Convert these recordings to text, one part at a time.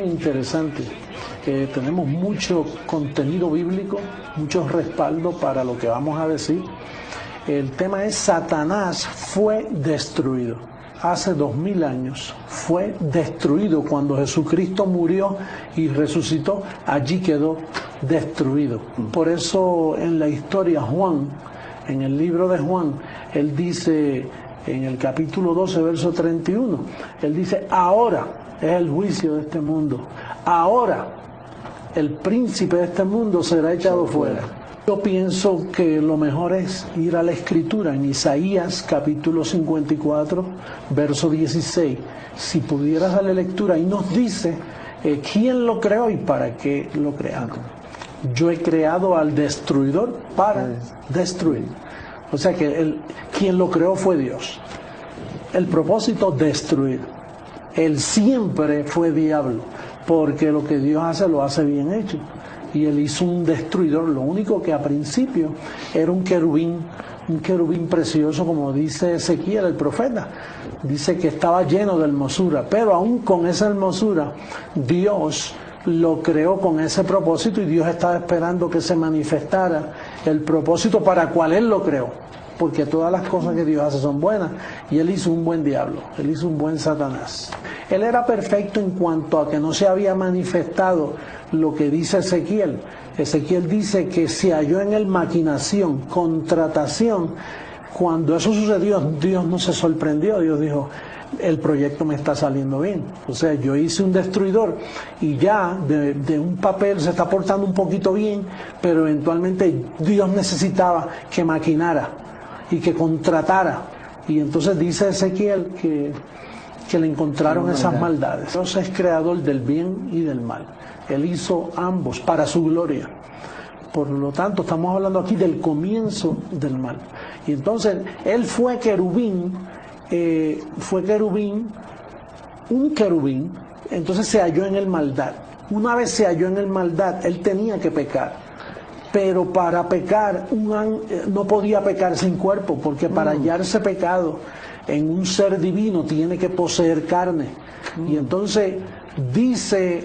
bien interesante. Tenemos mucho contenido bíblico, mucho respaldo para lo que vamos a decir. El tema es: Satanás fue destruido. Hace 2000 años fue destruido. Cuando Jesucristo murió y resucitó, allí quedó destruido. Por eso en la historia Juan, en el libro de Juan, él dice en el capítulo 12, verso 31, él dice: ahora es el juicio de este mundo, ahora el príncipe de este mundo será echado fuera. Yo pienso que lo mejor es ir a la Escritura, en Isaías capítulo 54, verso 16. Si pudieras darle lectura, y nos dice quién lo creó y para qué lo crearon. Yo he creado al destruidor para destruir. O sea que quien lo creó fue Dios. El propósito, destruir. Él siempre fue diablo, porque lo que Dios hace lo hace bien hecho. Y él hizo un destruidor, lo único que a principio era un querubín precioso, como dice Ezequiel el profeta. Dice que estaba lleno de hermosura, pero aún con esa hermosura Dios lo creó con ese propósito, y Dios estaba esperando que se manifestara el propósito para cual él lo creó, porque todas las cosas que Dios hace son buenas, y él hizo un buen diablo, él hizo un buen Satanás. Él era perfecto en cuanto a que no se había manifestado lo que dice Ezequiel. Ezequiel dice que se halló en él maquinación, contratación. Cuando eso sucedió, Dios no se sorprendió. Dios dijo: el proyecto me está saliendo bien. O sea, yo hice un destruidor y ya de un papel se está portando un poquito bien, pero eventualmente Dios necesitaba que maquinara y que contratara. Y entonces dice Ezequiel que le encontraron esas maldades. Dios es creador del bien y del mal. Él hizo ambos para su gloria. Por lo tanto, estamos hablando aquí del comienzo del mal. Y entonces, él fue querubín, un querubín, entonces se halló en el maldad. Una vez se halló en el maldad, él tenía que pecar. Pero para pecar, no podía pecar sin cuerpo, porque para hallarse pecado en un ser divino tiene que poseer carne. Y entonces dice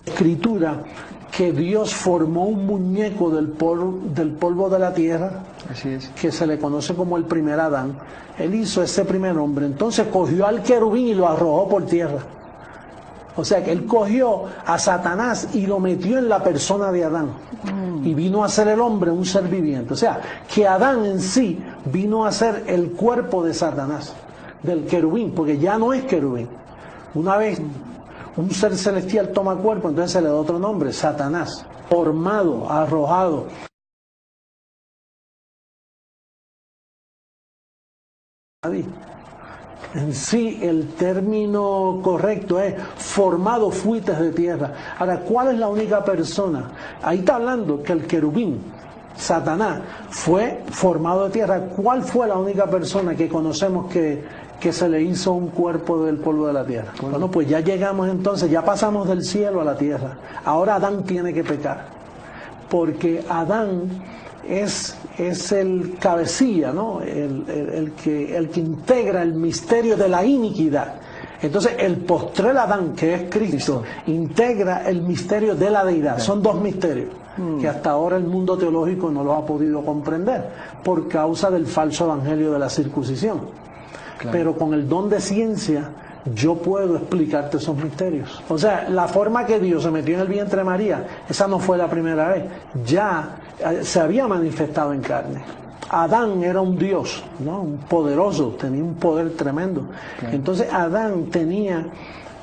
la Escritura que Dios formó un muñeco del polvo de la tierra. Así es. Que se le conoce como el primer Adán. Él hizo ese primer hombre, entonces cogió al querubín y lo arrojó por tierra. O sea que él cogió a Satanás y lo metió en la persona de Adán. Y vino a ser el hombre un ser viviente. O sea, que Adán en sí vino a ser el cuerpo de Satanás, del querubín, porque ya no es querubín. Una vez un ser celestial toma cuerpo, entonces se le da otro nombre: Satanás, formado, arrojado. En sí, el término correcto es: formado fuiste de tierra. Ahora, ¿cuál es la única persona? Ahí está hablando que el querubín, Satanás, fue formado de tierra. ¿Cuál fue la única persona que conocemos que se le hizo un cuerpo del polvo de la tierra? Bueno, pues ya llegamos entonces, ya pasamos del cielo a la tierra. Ahora Adán tiene que pecar, porque Adán es el cabecilla, ¿no? El que integra el misterio de la iniquidad. Entonces el postrer Adán, que es Cristo, integra el misterio de la deidad. Son dos misterios que hasta ahora el mundo teológico no lo ha podido comprender por causa del falso evangelio de la circuncisión. Claro. Pero con el don de ciencia yo puedo explicarte esos misterios. O sea, la forma que Dios se metió en el vientre de María, esa no fue la primera vez. Ya se había manifestado en carne. Adán era un Dios, ¿no? Un poderoso, tenía un poder tremendo. Claro. Entonces Adán tenía,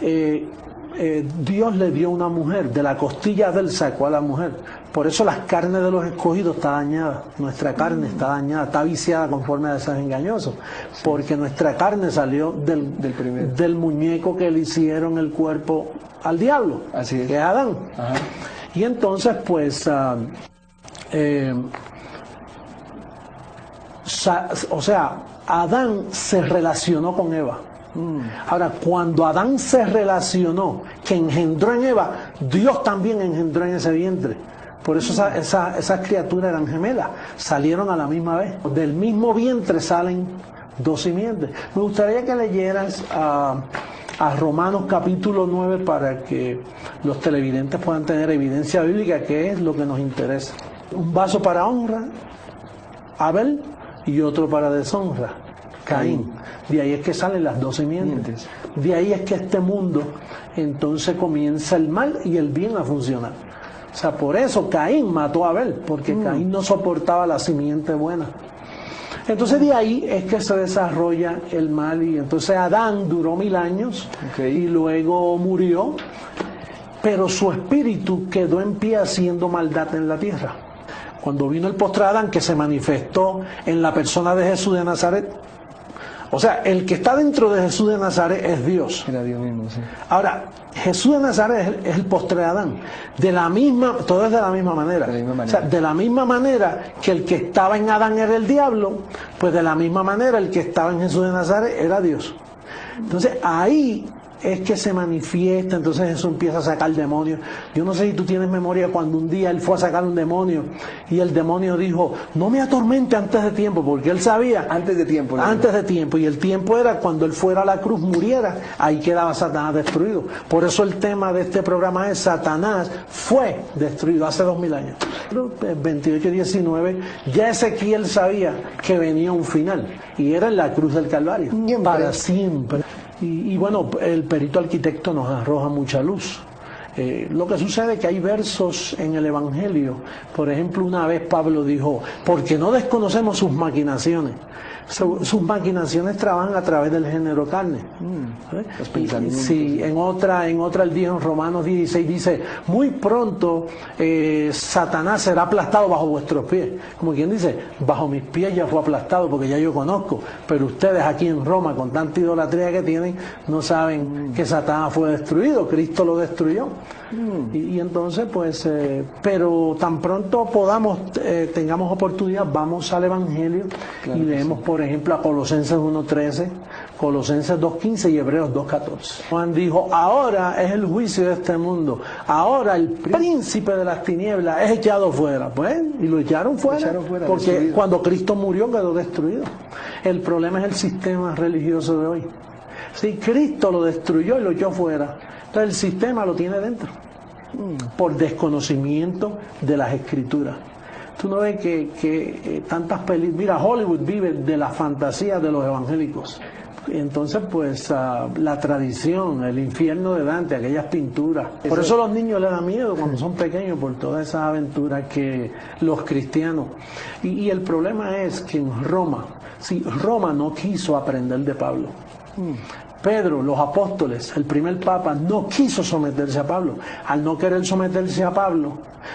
Dios le dio una mujer, de la costilla del sacó a la mujer. Por eso las carnes de los escogidos está dañada, nuestra carne está dañada, está viciada conforme a deseos engañosos, porque nuestra carne salió del muñeco que le hicieron el cuerpo al diablo, así es, que es Adán. Ajá. Y entonces pues o sea, Adán se relacionó con Eva. Ahora, cuando Adán se relacionó, que engendró en Eva, Dios también engendró en ese vientre. Por eso esas criaturas eran gemelas, salieron a la misma vez. Del mismo vientre salen dos simientes. Me gustaría que leyeras a Romanos capítulo 9 para que los televidentes puedan tener evidencia bíblica, que es lo que nos interesa. Un vaso para honra, Abel, y otro para deshonra, Caín. De ahí es que salen las dos simientes. De ahí es que este mundo entonces comienza el mal y el bien a funcionar. O sea, por eso Caín mató a Abel, porque Caín no soportaba la simiente buena. Entonces de ahí es que se desarrolla el mal, y entonces Adán duró 1000 años y luego murió, pero su espíritu quedó en pie haciendo maldad en la tierra. Cuando vino el postrer Adán, que se manifestó en la persona de Jesús de Nazaret, o sea, el que está dentro de Jesús de Nazaret es Dios. Era Dios mismo, sí. Ahora, Jesús de Nazaret es el postrer Adán. Todo es de la misma manera. O sea, de la misma manera que el que estaba en Adán era el diablo, pues de la misma manera el que estaba en Jesús de Nazaret era Dios. Entonces, ahí es que se manifiesta, entonces Jesús empieza a sacar demonios. Yo no sé si tú tienes memoria cuando un día él fue a sacar un demonio y el demonio dijo, no me atormente antes de tiempo, porque él sabía antes de tiempo, y el tiempo era cuando él fuera a la cruz, muriera, ahí quedaba Satanás destruido. Por eso el tema de este programa es Satanás fue destruido hace 2000 años. 28:19, ya Ezequiel sabía que venía un final, y era en la cruz del Calvario, para siempre. Y bueno, el perito arquitecto nos arroja mucha luz. Lo que sucede es que hay versos en el Evangelio. Por ejemplo, una vez Pablo dijo, porque no desconocemos sus maquinaciones. Sus maquinaciones trabajan a través del género carne. Los pensamientos. Sí, en otra él dijo en Romanos 16, dice, muy pronto Satanás será aplastado bajo vuestros pies. Como quien dice, bajo mis pies ya fue aplastado, porque ya yo conozco, pero ustedes aquí en Roma, con tanta idolatría que tienen, no saben que Satanás fue destruido, Cristo lo destruyó. Y entonces pues pero tan pronto tengamos oportunidad, vamos al Evangelio, claro, y leemos por ejemplo a Colosenses 1:13, Colosenses 2:15 y Hebreos 2:14. Juan dijo, ahora es el juicio de este mundo, ahora el príncipe de las tinieblas es echado fuera. Pues, y lo echaron fuera porque destruido. Cuando Cristo murió quedó destruido. El problema es el sistema religioso de hoy. Si Cristo lo destruyó y lo echó fuera, entonces el sistema lo tiene dentro, por desconocimiento de las Escrituras. Tú no ves que tantas películas, mira, Hollywood vive de la fantasía de los evangélicos. Entonces pues la tradición, el infierno de Dante, aquellas pinturas. Por eso a los niños les da miedo cuando son pequeños, por todas esas aventuras que los cristianos. Y el problema es que en Roma no quiso aprender de Pablo. Pedro, los apóstoles, el primer papa, no quiso someterse a Pablo. Al no querer someterse a Pablo,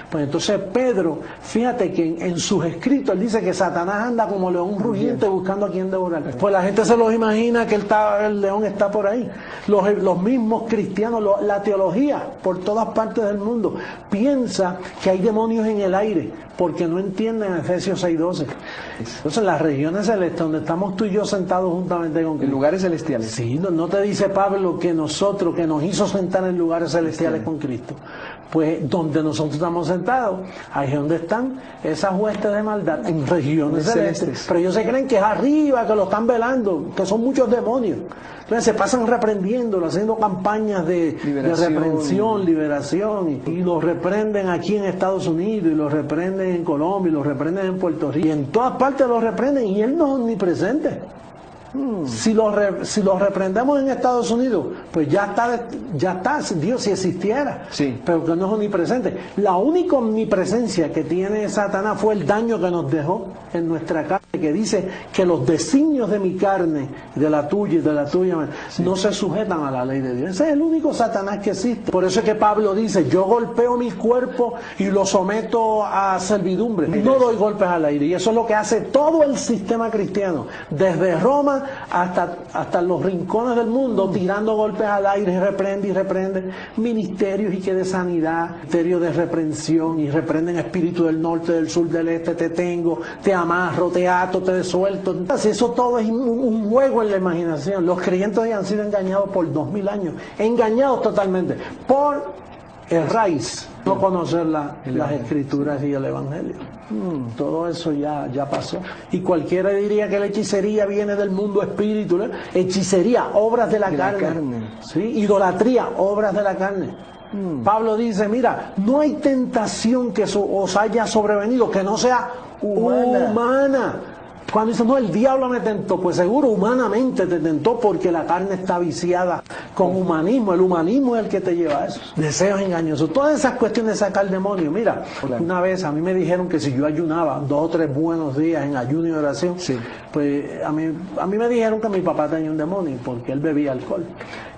pues entonces Pedro, fíjate que en sus escritos él dice que Satanás anda como león rugiente buscando a quien devorar. Pues la gente se los imagina que el león está por ahí. Los mismos cristianos, la teología por todas partes del mundo piensa que hay demonios en el aire, porque no entienden Efesios 6:12. Entonces en las regiones celestes donde estamos tú y yo sentados juntamente con Cristo, en lugares celestiales. Sí, no te dice Pablo que nos hizo sentar en lugares celestiales con Cristo. Pues donde nosotros estamos sentados, ahí es donde están esas huestes de maldad, en regiones celestes. Pero ellos se creen que es arriba, que lo están velando, que son muchos demonios. Entonces se pasan reprendiéndolo, haciendo campañas de reprensión, liberación, y los reprenden aquí en Estados Unidos, y los reprenden en Colombia, y los reprenden en Puerto Rico, y en todas partes los reprenden, y él no es omnipresente. Si los reprendemos en Estados Unidos, pues ya está, Dios si existiera, pero que no es omnipresente. La única omnipresencia que tiene Satanás fue el daño que nos dejó en nuestra carne, que dice que los designios de mi carne, de la tuya y de la tuya, no se sujetan a la ley de Dios. Ese es el único Satanás que existe. Por eso es que Pablo dice, yo golpeo mi cuerpo y lo someto a servidumbre. No doy golpes al aire. Y eso es lo que hace todo el sistema cristiano, desde Roma hasta los rincones del mundo, tirando golpes al aire, y reprende ministerios y que de sanidad, ministerios de reprensión, y reprenden espíritu del norte, del sur, del este, te tengo, te amarro, te ato, te desuelto. Entonces, eso todo es un juego en la imaginación. Los creyentes hoy han sido engañados por 2000 años, engañados totalmente por el raíz, no conocer las Escrituras y el Evangelio. Todo eso ya pasó. Y cualquiera diría que la hechicería viene del mundo espíritu, ¿no? Hechicería, obras de la carne. Sí, idolatría, obras de la carne. Pablo dice, mira, no hay tentación que os haya sobrevenido que no sea humana. Cuando dice, no, el diablo me tentó, pues seguro humanamente te tentó porque la carne está viciada con humanismo. El humanismo es el que te lleva a eso. Deseos engañosos. Todas esas cuestiones de sacar demonio. Mira, una vez a mí me dijeron que si yo ayunaba 2 o 3 buenos días en ayuno y oración, pues a mí me dijeron que mi papá tenía un demonio porque él bebía alcohol.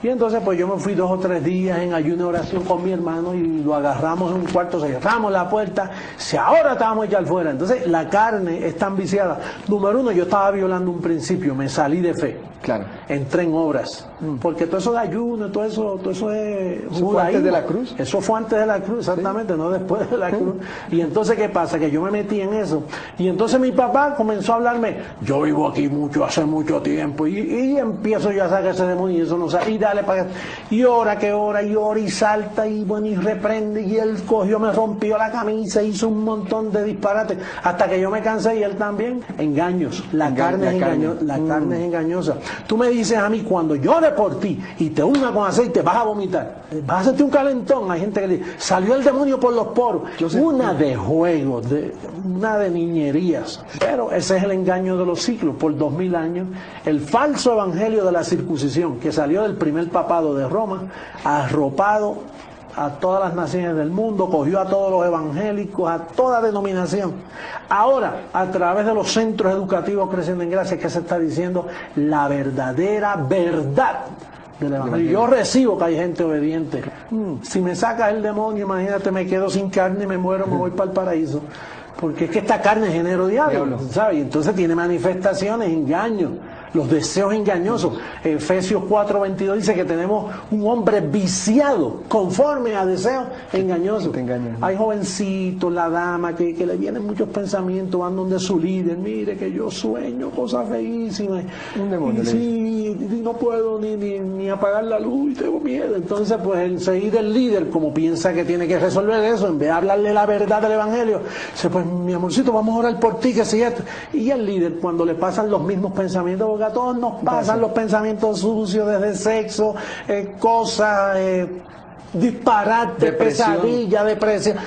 Y entonces pues yo me fui 2 o 3 días en ayuno y oración con mi hermano y lo agarramos en un cuarto, cerramos la puerta, si ahora estábamos ya afuera. Entonces la carne es tan viciada. Número 1, yo estaba violando un principio, me salí de fe. Claro. Entré en obras. Porque todo eso de ayuno, todo eso es ¿Eso fue antes de la cruz? Eso fue antes de la cruz, exactamente, no después de la cruz. Y entonces, ¿qué pasa? Que yo me metí en eso. Y entonces mi papá comenzó a hablarme, yo vivo aquí hace mucho tiempo, y empiezo yo a sacar ese demonio y eso no sabe, y dale para y ora y salta, y bueno, y reprende, y él cogió, me rompió la camisa, hizo un montón de disparates, hasta que yo me cansé y él también. Engaños, la carne es engañosa. Tú me dices a mí, cuando llore por ti y te unga con aceite, vas a vomitar, vas a sentir un calentón. Hay gente que dice, salió el demonio por los poros. Una de juegos, una de niñerías. Pero ese es el engaño de los siglos. Por 2000 años, el falso evangelio de la circuncisión, que salió del primer papado de Roma, arropado a todas las naciones del mundo, cogió a todos los evangélicos, a toda denominación. Ahora, a través de los centros educativos Creciendo en Gracia, que se está diciendo la verdadera verdad del evangelio. Yo recibo que hay gente obediente. Si me sacas el demonio, imagínate, me quedo sin carne, me muero, me voy para el paraíso. Porque es que esta carne es género diablo, ¿sabes? Y entonces tiene manifestaciones, engaños, los deseos engañosos. Efesios 4:22 dice que tenemos un hombre viciado conforme a deseos engañosos. Hay jovencitos, la dama, que le vienen muchos pensamientos, van donde su líder, mire que yo sueño cosas feísimas. Un demonio. Y no puedo ni apagar la luz y tengo miedo. Entonces, pues enseguida el líder, como piensa que tiene que resolver eso, en vez de hablarle la verdad del evangelio, dice, pues mi amorcito, vamos a orar por ti, que si esto. Y el líder, cuando le pasan los mismos pensamientos, porque a todos nos pasan los pensamientos sucios, desde sexo, cosas, disparates, pesadillas, depresión.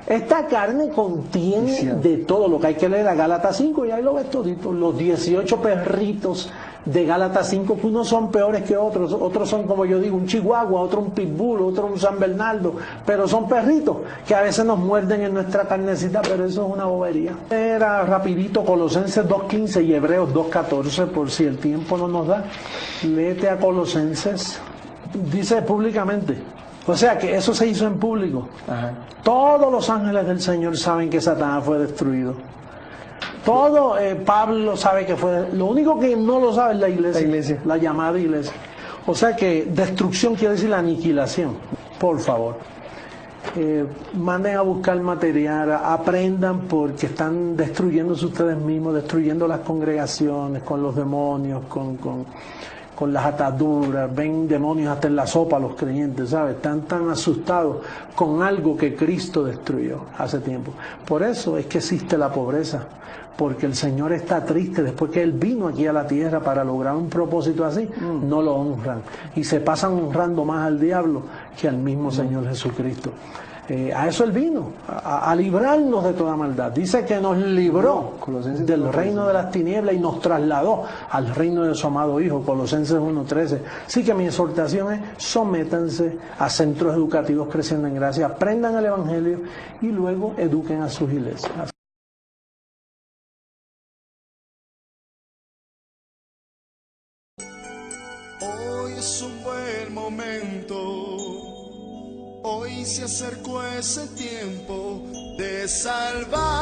Esta carne contiene de todo. Lo que hay que leer a Gálatas 5, y ahí lo ves todito. Los 18 perritos de Gálatas 5, que unos son peores que otros. Otros son, como yo digo, un chihuahua, otro un pitbull, otro un San Bernardo. Pero son perritos que a veces nos muerden en nuestra carnecita, pero eso es una bobería. Era rapidito Colosenses 2:15 y Hebreos 2:14, por si el tiempo no nos da. Léete a Colosenses. Dice públicamente. O sea que eso se hizo en público. Todos los ángeles del Señor saben que Satanás fue destruido. Todo Pablo sabe que fue. Lo único que no lo sabe es la iglesia. La llamada iglesia. O sea que destrucción quiere decir la aniquilación. Por favor. Manden a buscar material, aprendan, porque están destruyéndose ustedes mismos, destruyendo las congregaciones con los demonios, con las ataduras. Ven demonios hasta en la sopa los creyentes, ¿sabes? Están tan asustados con algo que Cristo destruyó hace tiempo. Por eso es que existe la pobreza, porque el Señor está triste después que Él vino aquí a la tierra para lograr un propósito así. No lo honran y se pasan honrando más al diablo que al mismo Señor Jesucristo. A eso Él vino, a librarnos de toda maldad. Dice que nos libró del reino de las tinieblas y nos trasladó al reino de su amado Hijo, Colosenses 1:13. Así que mi exhortación es, sométanse a centros educativos Creciendo en Gracia, aprendan el Evangelio y luego eduquen a sus iglesias. Hoy es un buen momento. Hoy se acercó ese tiempo de salvar.